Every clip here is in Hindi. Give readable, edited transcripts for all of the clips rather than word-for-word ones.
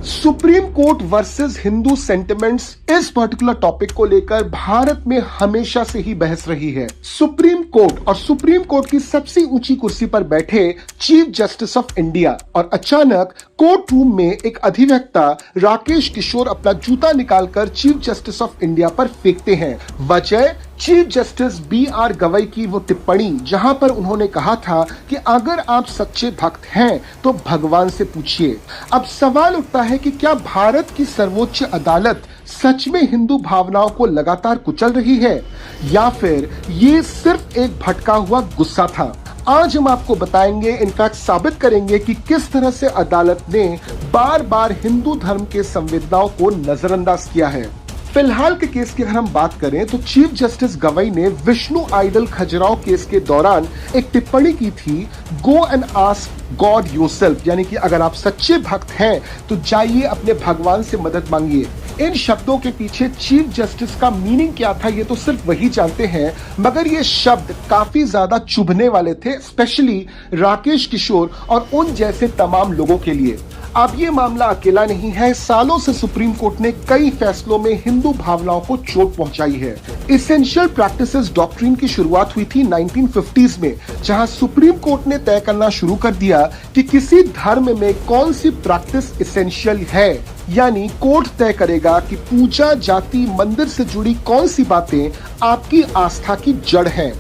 Supreme court versus Hindu sentiments, इस पर्टिकुलर टॉपिक को लेकर भारत में हमेशा से ही बहस रही है। सुप्रीम कोर्ट और सुप्रीम कोर्ट की सबसे ऊंची कुर्सी पर बैठे चीफ जस्टिस ऑफ इंडिया और अचानक कोर्ट रूम में एक अधिवक्ता राकेश किशोर अपना जूता निकालकर चीफ जस्टिस ऑफ इंडिया पर फेंकते हैं। वजह चीफ जस्टिस बी.आर. गवई की वो टिप्पणी जहां पर उन्होंने कहा था कि अगर आप सच्चे भक्त हैं तो भगवान से पूछिए। अब सवाल उठता है कि क्या भारत की सर्वोच्च अदालत सच में हिंदू भावनाओं को लगातार कुचल रही है या फिर ये सिर्फ एक भटका हुआ गुस्सा था। आज हम आपको बताएंगे, इनफैक्ट साबित करेंगे कि किस तरह से अदालत ने बार बार हिंदू धर्म के संवेदनाओं को नजरअंदाज किया है। फिलहाल के केस की अगर हम बात करें तो चीफ जस्टिस गवई ने विष्णु आइडल खजुराहो केस के दौरान एक टिप्पणी की थी, go and ask God yourself, यानी कि अगर आप सच्चे भक्त हैं तो जाइए अपने भगवान से मदद मांगिए। इन शब्दों के पीछे चीफ जस्टिस का मीनिंग क्या था ये तो सिर्फ वही जानते हैं, मगर ये शब्द काफी ज्यादा चुभने वाले थे, स्पेशली राकेश किशोर और उन जैसे तमाम लोगों के लिए। अब ये मामला अकेला नहीं है, सालों से सुप्रीम कोर्ट ने कई फैसलों में हिंदू भावनाओं को चोट पहुंचाई है। इसेंशियल प्रैक्टिसेस डॉक्ट्रिन की शुरुआत हुई थी 1950s में, जहां सुप्रीम कोर्ट ने तय करना शुरू कर दिया कि किसी धर्म में कौन सी प्रैक्टिस इसेंशियल है, यानी कोर्ट तय करेगा कि पूजा, जाति, मंदिर से जुड़ी कौन सी बातें आपकी आस्था की जड़ हैं।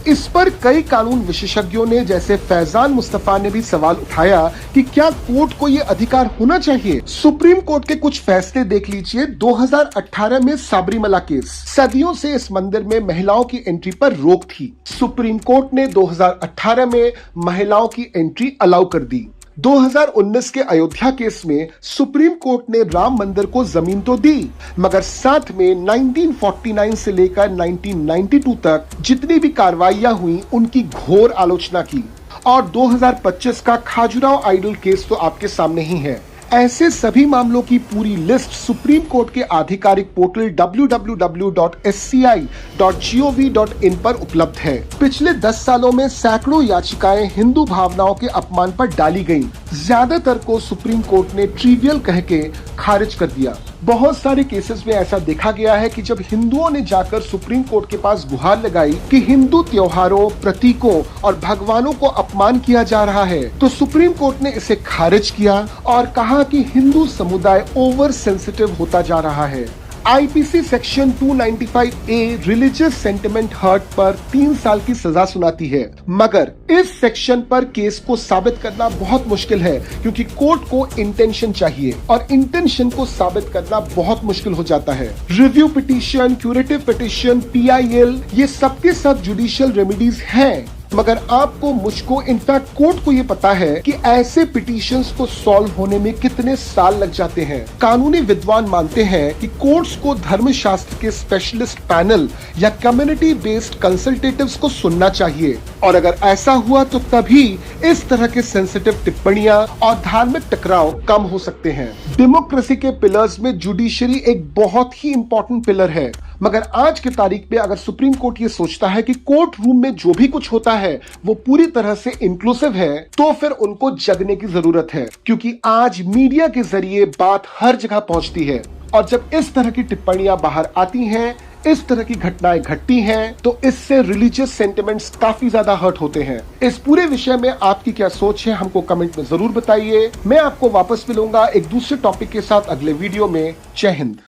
इस पर कई कानून विशेषज्ञों ने जैसे फैजान मुस्तफा ने भी सवाल उठाया कि क्या कोर्ट को ये अधिकार होना चाहिए। सुप्रीम कोर्ट के कुछ फैसले देख लीजिए। 2018 में सबरीमला केस, सदियों से इस मंदिर में महिलाओं की एंट्री पर रोक थी। सुप्रीम कोर्ट ने 2018 में महिलाओं की एंट्री अलाउ कर दी। 2019 के अयोध्या केस में सुप्रीम कोर्ट ने राम मंदिर को जमीन तो दी, मगर साथ में 1949 से लेकर 1992 तक जितनी भी कार्रवाइयां हुई उनकी घोर आलोचना की। और 2025 का खजुराहो आइडल केस तो आपके सामने ही है। ऐसे सभी मामलों की पूरी लिस्ट सुप्रीम कोर्ट के आधिकारिक पोर्टल www.sci.gov.in पर उपलब्ध है। पिछले 10 सालों में सैकड़ों याचिकाएं हिंदू भावनाओं के अपमान पर डाली गईं। ज्यादातर को सुप्रीम कोर्ट ने ट्रिवियल कह के खारिज कर दिया। बहुत सारे केसेस में ऐसा देखा गया है कि जब हिंदुओं ने जाकर सुप्रीम कोर्ट के पास गुहार लगाई कि हिंदू त्योहारों, प्रतीकों और भगवानों को अपमान किया जा रहा है, तो सुप्रीम कोर्ट ने इसे खारिज किया और कहा कि हिंदू समुदाय ओवर सेंसिटिव होता जा रहा है। IPC section 295A religious sentiment hurt पर 3 साल की सजा सुनाती है, मगर इस सेक्शन पर केस को साबित करना बहुत मुश्किल है क्योंकि कोर्ट को इंटेंशन चाहिए और इंटेंशन को साबित करना बहुत मुश्किल हो जाता है। Review petition, curative petition, PIL, ये सबके सब जुडिशियल रेमेडीज हैं, मगर आपको, मुझको, इनफैक्ट कोर्ट को ये पता है कि ऐसे पिटीशंस को सॉल्व होने में कितने साल लग जाते हैं। कानूनी विद्वान मानते हैं कि कोर्ट्स को धर्मशास्त्र के स्पेशलिस्ट पैनल या कम्युनिटी बेस्ड कंसल्टेटिव्स को सुनना चाहिए, और अगर ऐसा हुआ तो तभी इस तरह के सेंसिटिव टिप्पणियां और धार्मिक टकराव कम हो सकते हैं। डेमोक्रेसी के पिलर्स में जुडिशरी एक बहुत ही इंपॉर्टेंट पिलर है, मगर आज की तारीख में अगर सुप्रीम कोर्ट ये सोचता है कि कोर्ट रूम में जो भी कुछ होता है वो पूरी तरह से इंक्लूसिव है, तो फिर उनको जगने की जरूरत है, क्योंकि आज मीडिया के जरिए बात हर जगह पहुंचती है और जब इस तरह की टिप्पणियां बाहर आती हैं, इस तरह की घटनाएं घटती हैं, तो इससे रिलीजियस सेंटिमेंट्स काफी ज्यादा हर्ट होते हैं। इस पूरे विषय में आपकी क्या सोच है, हमको कमेंट में जरूर बताइए। मैं आपको वापस मिलूंगा एक दूसरे टॉपिक के साथ अगले वीडियो में। जय हिंद।